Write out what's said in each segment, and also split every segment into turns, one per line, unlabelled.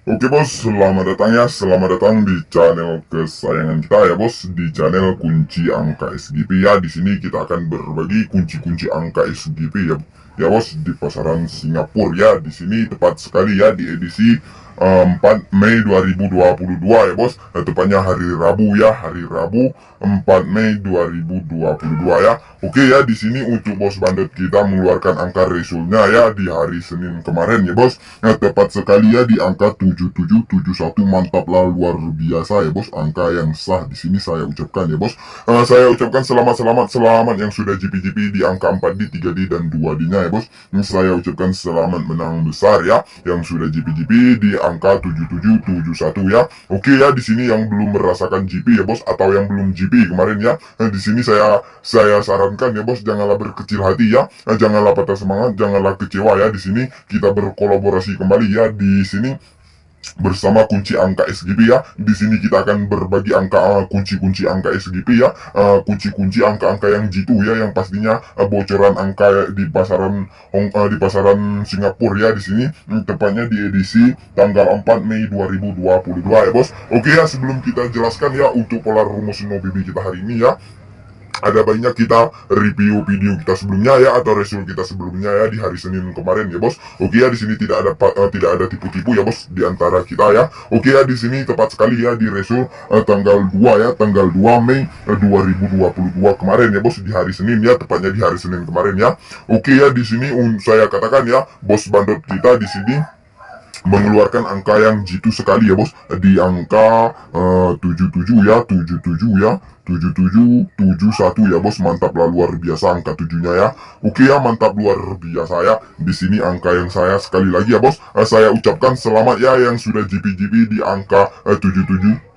Oke bos, selamat datang ya, selamat datang di channel kesayangan kita ya bos, di channel kunci angka SGP ya. Di sini kita akan berbagi kunci-kunci angka SGP ya, ya bos, di pasaran Singapura ya. Di sini tepat sekali ya di edisi 4 Mei 2022 ya bos. Tepatnya hari Rabu ya, hari Rabu 4 Mei 2022 ya. Oke ya, di sini untuk bos bandit kita mengeluarkan angka resultnya ya di hari Senin kemarin ya bos. Tepat sekali ya di angka 7771, mantap lah, luar biasa ya bos, angka yang sah. Di sini saya ucapkan ya bos. Saya ucapkan selamat yang sudah GP di angka 4D, 3D dan 2D-nya ya bos. Saya ucapkan selamat menang besar ya yang sudah GP di angka 7771 ya. Oke ya, di sini yang belum merasakan GP ya bos, atau yang belum GP kemarin ya. Di sini saya sarankan ya bos, janganlah berkecil hati ya. Janganlah patah semangat, janganlah kecewa ya. Di sini kita berkolaborasi kembali ya. Di sini bersama kunci angka SGP ya. Di sini kita akan berbagi angka kunci-kunci angka SGP ya. Kunci-kunci angka-angka yang jitu ya, yang pastinya bocoran angka di pasaran di pasaran Singapura ya. Di sini tepatnya di edisi tanggal 4 Mei 2022 ya bos. Oke ya, sebelum kita jelaskan ya untuk pola rumus NOBB kita hari ini ya, ada banyak kita review video kita sebelumnya ya, atau result kita sebelumnya ya di hari Senin kemarin ya bos. Oke ya, di sini tidak ada tipu-tipu ya bos di antara kita ya. Oke ya, di sini tepat sekali ya di result tanggal 2 ya, tanggal 2 Mei 2022 kemarin ya bos, di hari Senin ya, tepatnya di hari Senin kemarin ya. Oke ya, di sini saya katakan ya, bos bandot kita di sini mengeluarkan angka yang jitu sekali ya bos, di angka 77 ya, 77 ya, 7771 ya bos. Mantap lah, luar biasa angka 7-nya ya. Oke ya, mantap luar biasa ya. Di sini angka yang saya sekali lagi ya bos, saya ucapkan selamat ya yang sudah GP di angka 77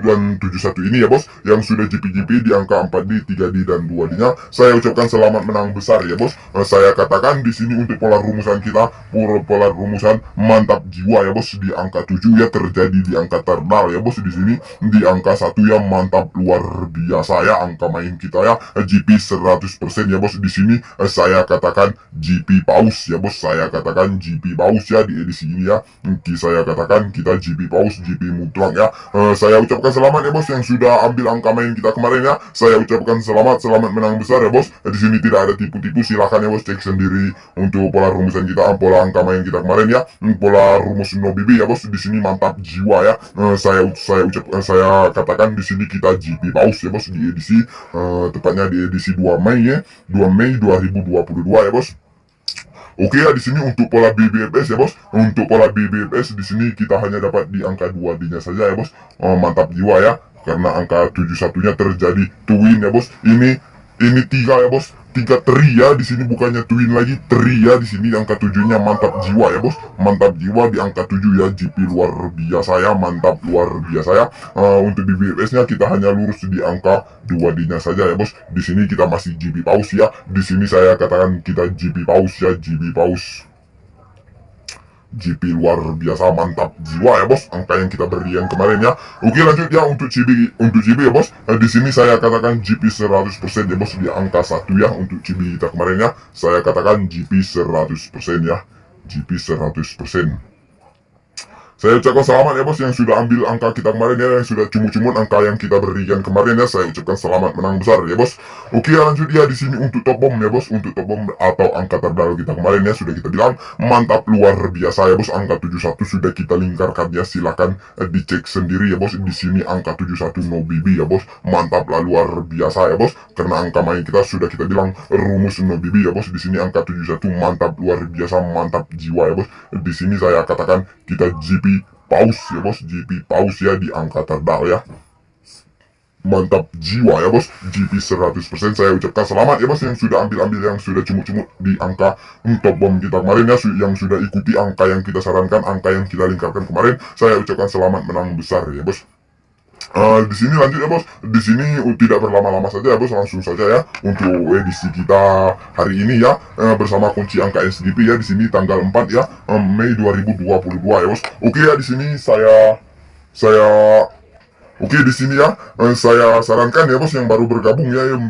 dan 71 ini ya bos, yang sudah GP di angka 4D, 3D dan 2D-nya. Saya ucapkan selamat menang besar ya bos. Saya katakan di sini untuk pola rumusan kita, pola rumusan mantap jiwa ya bos, di angka 7 ya, terjadi di angka terdal ya bos. Di sini di angka 1 ya, mantap luar biasa ya angka main kita ya, GP 100% ya bos. Di sini saya katakan GP paus ya bos, saya katakan GP paus ya di edisi ini ya. Saya katakan kita GP paus, GP mutlak ya. Saya ucapkan selamat ya bos yang sudah ambil angka main kita kemarin ya. Saya ucapkan selamat menang besar ya bos. Di sini tidak ada tipu-tipu, silakan ya bos cek sendiri untuk pola rumusan kita, pola angka main kita kemarin ya. Pola rumus NOBB ya bos, di sini mantap jiwa ya. Saya katakan di sini kita GP paus ya bos di edisi tepatnya di edisi 2 Mei ya, 2 Mei 2022 ya bos. Oke ya, di sini untuk pola BBFS ya bos. Untuk pola BBFS di sini kita hanya dapat di angka 2D-nya saja ya bos. Mantap jiwa ya. Karena angka 71-nya terjadi twin ya bos. Ini 3 ya bos. 3 tri ya di sini, bukannya twin lagi, tri ya di sini. Angka 7-nya mantap jiwa ya bos. Mantap jiwa di angka 7 ya, GP luar biasa ya, mantap luar biasa ya. Untuk di BBS-nya kita hanya lurus di angka 2D-nya saja ya bos. Di sini kita masih GP paus ya. Di sini saya katakan kita GP paus ya, GP paus. GP luar biasa, mantap jiwa ya bos, angka yang kita berikan kemarin ya. Oke lanjut ya untuk GB ya bos. Di sini saya katakan GP 100% ya bos, di angka 1 ya untuk GB kita kemarin ya. Saya katakan GP 100% ya, GP 100%. Saya ucapkan selamat ya bos yang sudah ambil angka kita kemarin ya, yang sudah cumut-cumut angka yang kita berikan kemarin ya. Saya ucapkan selamat menang besar ya bos. Oke ya, lanjut ya di sini untuk top bomb ya bos, untuk top bomb atau angka terdal kita kemarin ya, sudah kita bilang mantap luar biasa ya bos. Angka 71 sudah kita lingkarkan ya, silakan dicek sendiri ya bos. Di sini angka 71 no BB ya bos, mantap lah luar biasa ya bos. Karena angka main kita sudah kita bilang rumus no BB ya bos. Di sini angka 71 mantap luar biasa, mantap jiwa ya bos. Di sini saya katakan kita GP paus ya bos, GP paus ya di angka terdal ya. Mantap jiwa ya bos, GP 100%. Saya ucapkan selamat ya bos yang sudah ambil yang sudah cumut-cumut di angka top bomb kita kemarin ya, yang sudah ikuti angka yang kita sarankan, angka yang kita lingkarkan kemarin. Saya ucapkan selamat menang besar ya bos. Di sini lanjut ya bos. Di sini tidak berlama-lama saja ya bos, langsung saja ya untuk edisi kita hari ini ya, bersama kunci angka SGP ya. Di sini tanggal 4 ya, Mei 2022 ya bos. Oke ya, di sini saya Oke, di sini ya, saya sarankan ya bos yang baru bergabung ya, yang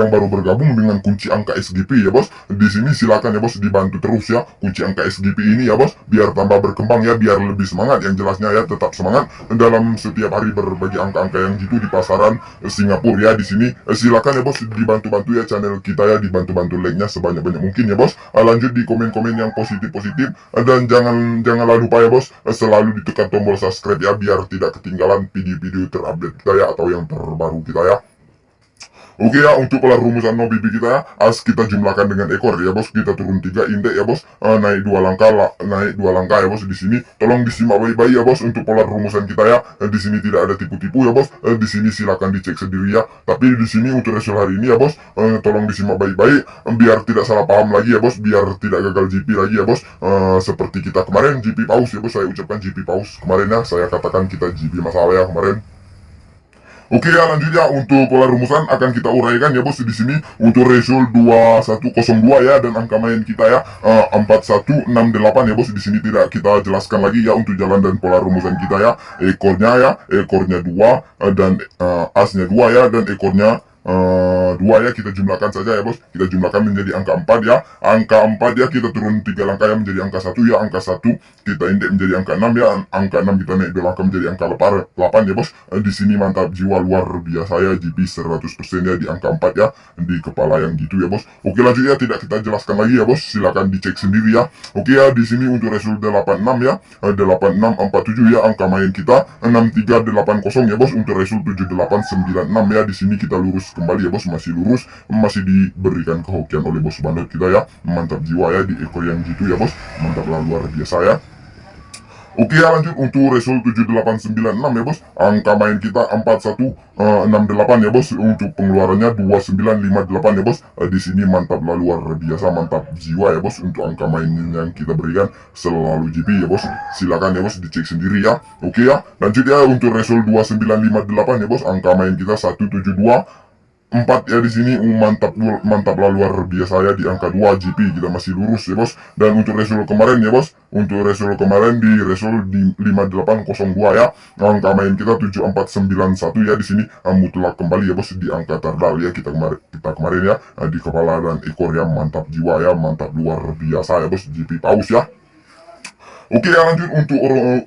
baru bergabung dengan kunci angka SGP ya bos. Di sini silakan ya bos dibantu terus ya kunci angka SGP ini ya bos, biar tambah berkembang ya, biar lebih semangat. Yang jelasnya ya tetap semangat dalam setiap hari berbagi angka-angka yang gitu di pasaran Singapura ya. Di sini silakan ya bos dibantu-bantu ya channel kita ya, dibantu-bantu like-nya sebanyak-banyak mungkin ya bos. Lanjut di komen-komen yang positif-positif, dan jangan lupa ya bos selalu ditekan tombol subscribe ya, biar tidak ketinggalan video-video terupdate kita ya, atau yang terbaru kita ya. Oke ya, untuk pola rumusan no BB kita ya, as kita jumlahkan dengan ekor ya bos, kita turun 3 indeks ya bos, naik 2 langkah naik 2 langkah ya bos. Di sini tolong disimak baik-baik ya bos untuk pola rumusan kita ya. Di sini tidak ada tipu-tipu ya bos. Di sini silakan dicek sendiri ya. Tapi di sini untuk result hari ini ya bos, tolong disimak baik-baik biar tidak salah paham lagi ya bos, biar tidak gagal GP lagi ya bos. Seperti kita kemarin GP paus ya bos, saya ucapkan GP paus kemarin ya, saya katakan kita GP masalah ya kemarin. Oke ya, lanjut ya untuk pola rumusan akan kita uraikan ya bos. Di sini untuk result 2102 ya, dan angka main kita ya 4168 ya bos. Di sini tidak kita jelaskan lagi ya untuk jalan dan pola rumusan kita ya. Ekornya 2 dan asnya 2 ya, dan ekornya 2 ya, kita jumlahkan saja ya bos, kita jumlahkan menjadi angka 4 ya. Angka 4 ya kita turun 3 langkah ya menjadi angka 1 ya. Angka 1 kita indeks menjadi angka 6 ya. Angka 6 kita naik 2 langkah menjadi angka 8 ya bos. Di sini mantap jiwa luar biasa ya, GP 100% ya di angka 4 ya, di kepala yang gitu ya bos. Oke, lanjut ya, tidak kita jelaskan lagi ya bos, silakan dicek sendiri ya. Oke ya, di sini untuk result 86 ya, 8647 ya, angka main kita 6380 ya bos. Untuk result 7896 ya, di sini kita lurus kembali ya bos, masih lurus, masih diberikan kehokian oleh bos bandot kita ya. Mantap jiwa ya di ekor yang gitu ya bos, mantap luar biasa ya. Oke ya, lanjut untuk result 7896 ya bos, angka main kita 4168 ya bos. Untuk pengeluarannya 2958 ya bos. Di sini mantap luar biasa, mantap jiwa ya bos untuk angka main yang kita berikan selalu GP ya bos. Silakan ya bos dicek sendiri ya. Oke ya, lanjut ya untuk result 2958 ya bos, angka main kita 172 4 ya. Di sini mantap luar biasa ya di angka 2 GP, kita masih lurus ya bos. Dan untuk result kemarin ya bos, untuk result kemarin di result di 5802 ya, angka main kita 7491 ya. Di sini mutlak kembali ya bos di angka terdal ya, kita kemarin ya, di kepala dan ekor ya, mantap jiwa ya, mantap luar biasa ya bos, GP paus ya. Oke ya, lanjut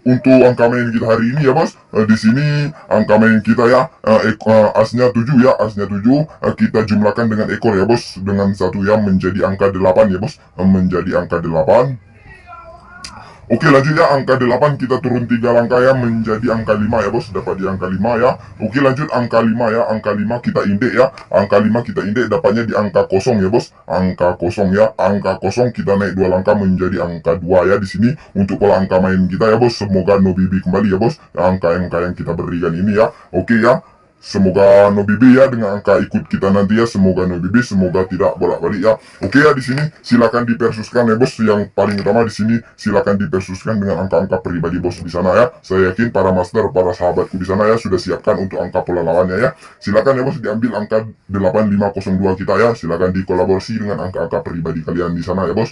untuk angka main kita hari ini ya bos. Di sini angka main kita ya, asnya 7 ya, asnya 7, kita jumlahkan dengan ekor ya bos, dengan 1 ya menjadi angka 8 ya bos, menjadi angka 8. Oke, lanjut ya, angka 8 kita turun 3 langkah ya menjadi angka 5 ya bos, dapat di angka 5 ya. Oke, lanjut angka 5 ya, angka 5 kita indek ya, angka 5 kita indek dapatnya di angka 0 ya bos, angka 0 ya, angka 0 kita naik 2 langkah menjadi angka 2 ya. Di sini untuk pola angka main kita ya bos, semoga no BB kembali ya bos, angka-angka yang kita berikan ini ya. Oke ya, semoga no BB ya dengan angka ikut kita nanti ya, semoga no BB, semoga tidak bolak-balik ya. Oke ya, di sini silakan dipersuskan ya bos, yang paling utama di sini silakan dipersuskan dengan angka-angka pribadi bos di sana ya. Saya yakin para master, para sahabatku di sana ya sudah siapkan untuk angka pola lawannya ya. Silakan ya bos diambil angka 8502 kita ya, silakan dikolaborasi dengan angka-angka pribadi kalian di sana ya bos.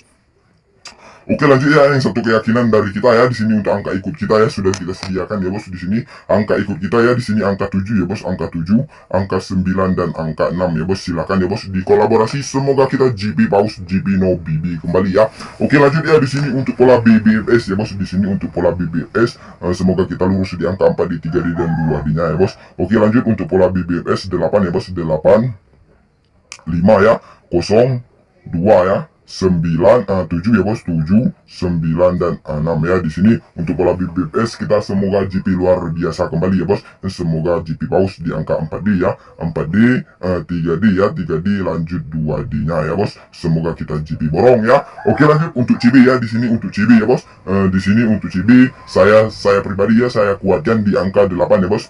Oke, lanjut ya, yang satu keyakinan dari kita ya. Di sini untuk angka ikut kita ya sudah kita sediakan ya bos. Di sini angka ikut kita ya, di sini angka 7 ya bos, angka 7, angka 9 dan angka 6 ya bos. Silakan ya bos dikolaborasi, semoga kita GP paus, GP no BB kembali ya. Oke, lanjut ya, di sini untuk pola BBFS ya bos. Di sini untuk pola BBFS semoga kita lurus di angka 4 di 3D dan 2D-nya ya bos. Oke, lanjut untuk pola BBFS 8 ya bos, 8 5 ya, 0 2 ya, 9 7 ya bos, 7 9 dan 6 ya. Di sini untuk pola BBS kita semoga GP luar biasa kembali ya bos, semoga GP paus di angka 4D ya, 4D 3D ya, 3D lanjut 2D nya ya bos, semoga kita GP borong ya. Oke, lanjut untuk CB ya. Di sini untuk CB ya bos, di sini untuk CB saya pribadi ya, saya kuatkan di angka 8 ya bos,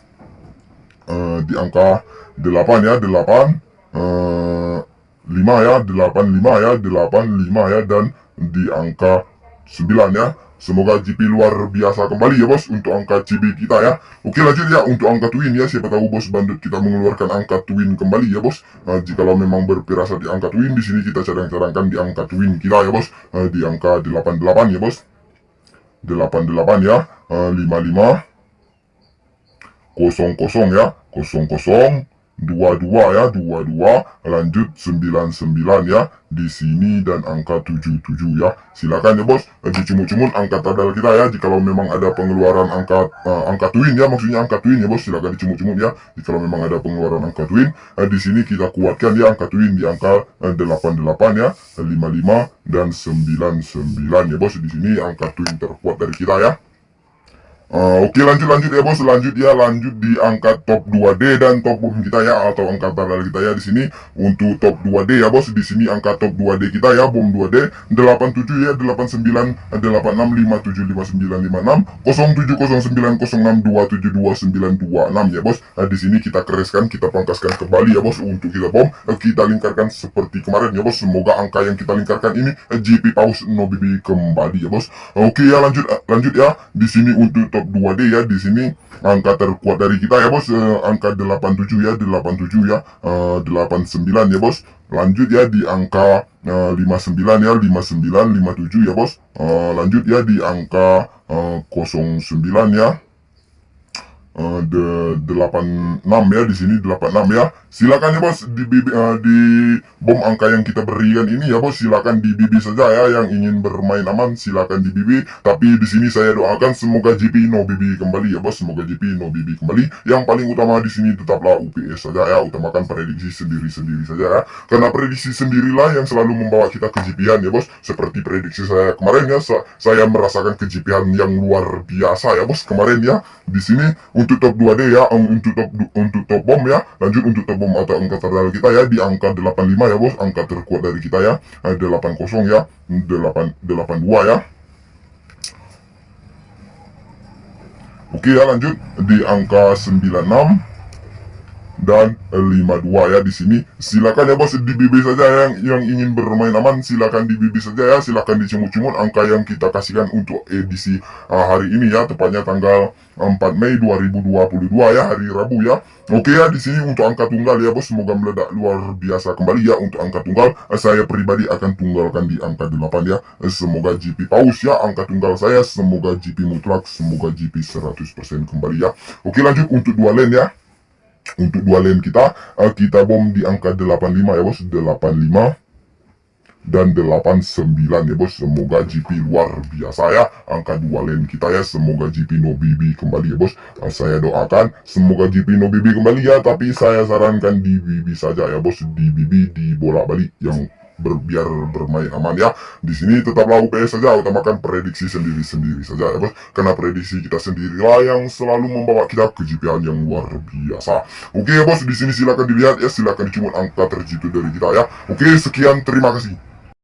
di angka 8 ya, 5 ya, 85 ya, 85 ya, dan di angka 9 ya. Semoga GP luar biasa kembali ya bos untuk angka CB kita ya. Oke, lanjut ya untuk angka twin ya, siapa tahu bos bandit kita mengeluarkan angka twin kembali ya bos. Jikalau memang berpirasat di angka twin, di sini kita cadang-cadangkan di angka twin kita ya bos, di angka 88 ya bos, 88 ya, 55 00 ya, 00 22 ya, 22 lanjut 99 ya di sini, dan angka 77 ya. Silakan ya bos dicumut-cumut angka tadal kita ya. Jikalau memang ada pengeluaran angka twin ya, maksudnya angka twin ya bos, silakan dicumut-cumut ya. Jikalau memang ada pengeluaran angka twin, di sini kita kuatkan ya angka twin di angka 88 ya, 55 dan 99 ya bos. Di sini angka twin terkuat dari kita ya. Oke, lanjut ya bos, lanjut di angka top 2D dan top bom kita ya, atau angka tadal kita ya. Di sini untuk top 2D ya bos, di sini angka top 2D kita ya, bom 2D 87 ya, 89 86 57 59 56 07 09 06 27 29 26 ya bos. Di sini kita kereskan, kita pangkaskan kembali ya bos. Untuk kita bom, kita lingkarkan seperti kemarin ya bos. Semoga angka yang kita lingkarkan ini GP paus no BB kembali ya bos. Oke ya, lanjut ya. Di sini untuk top 2D ya, di sini angka terkuat dari kita ya bos, angka 87 ya, 87 ya, 89 ya bos. Lanjut ya di angka 59 ya, 59 57 ya bos. Lanjut ya di angka 09 ya, 86 ya, di sini 86 ya. Silakan ya bos di bom angka yang kita berikan ini ya bos, silakan di BB saja ya. Yang ingin bermain aman silakan di BB, tapi di sini saya doakan semoga GP no BB kembali ya bos, semoga GP no BB kembali. Yang paling utama di sini tetaplah UPS saja ya, utamakan prediksi sendiri saja ya, karena prediksi sendirilah yang selalu membawa kita ke GP-an ya bos. Seperti prediksi saya kemarin ya, saya merasakan ke GP-an yang luar biasa ya bos kemarin ya. Di sini untuk top 2D ya, untuk top bom ya. Lanjut untuk top bom atau angka terdal kita ya, di angka 85 ya bos, angka terkuat dari kita ya, 80 ya, 82 ya. Oke ya, lanjut di angka 96 dan 52 ya. Di sini silakan ya bos di BB saja, yang ingin bermain aman silakan di BB saja ya, silakan dicemut-cemut angka yang kita kasihkan untuk edisi hari ini ya, tepatnya tanggal 4 Mei 2022 ya, hari Rabu ya. Oke ya, di sini untuk angka tunggal ya bos, semoga meledak luar biasa kembali ya. Untuk angka tunggal saya pribadi akan tunggalkan di angka 8 ya. Semoga GP paus ya angka tunggal saya, semoga GP mutlak, semoga GP 100% kembali ya. Oke, lanjut untuk dua lane ya. Untuk dua lane kita bom di angka 85 ya bos, 85 dan 89 ya bos. Semoga GP luar biasa ya angka dua lane kita ya, semoga GP no BB kembali ya bos. Saya doakan semoga GP no BB kembali ya, tapi saya sarankan di BB saja ya bos, di BB di bola balik yang biar bermain aman ya. Di sini tetaplah UPS saja, utamakan prediksi sendiri saja ya bos, karena prediksi kita sendirilah yang selalu membawa kita ke GP-an yang luar biasa. Oke ya bos, di sini silakan dilihat ya, silakan dicumut angka terjitu dari kita ya. Oke, sekian, terima kasih.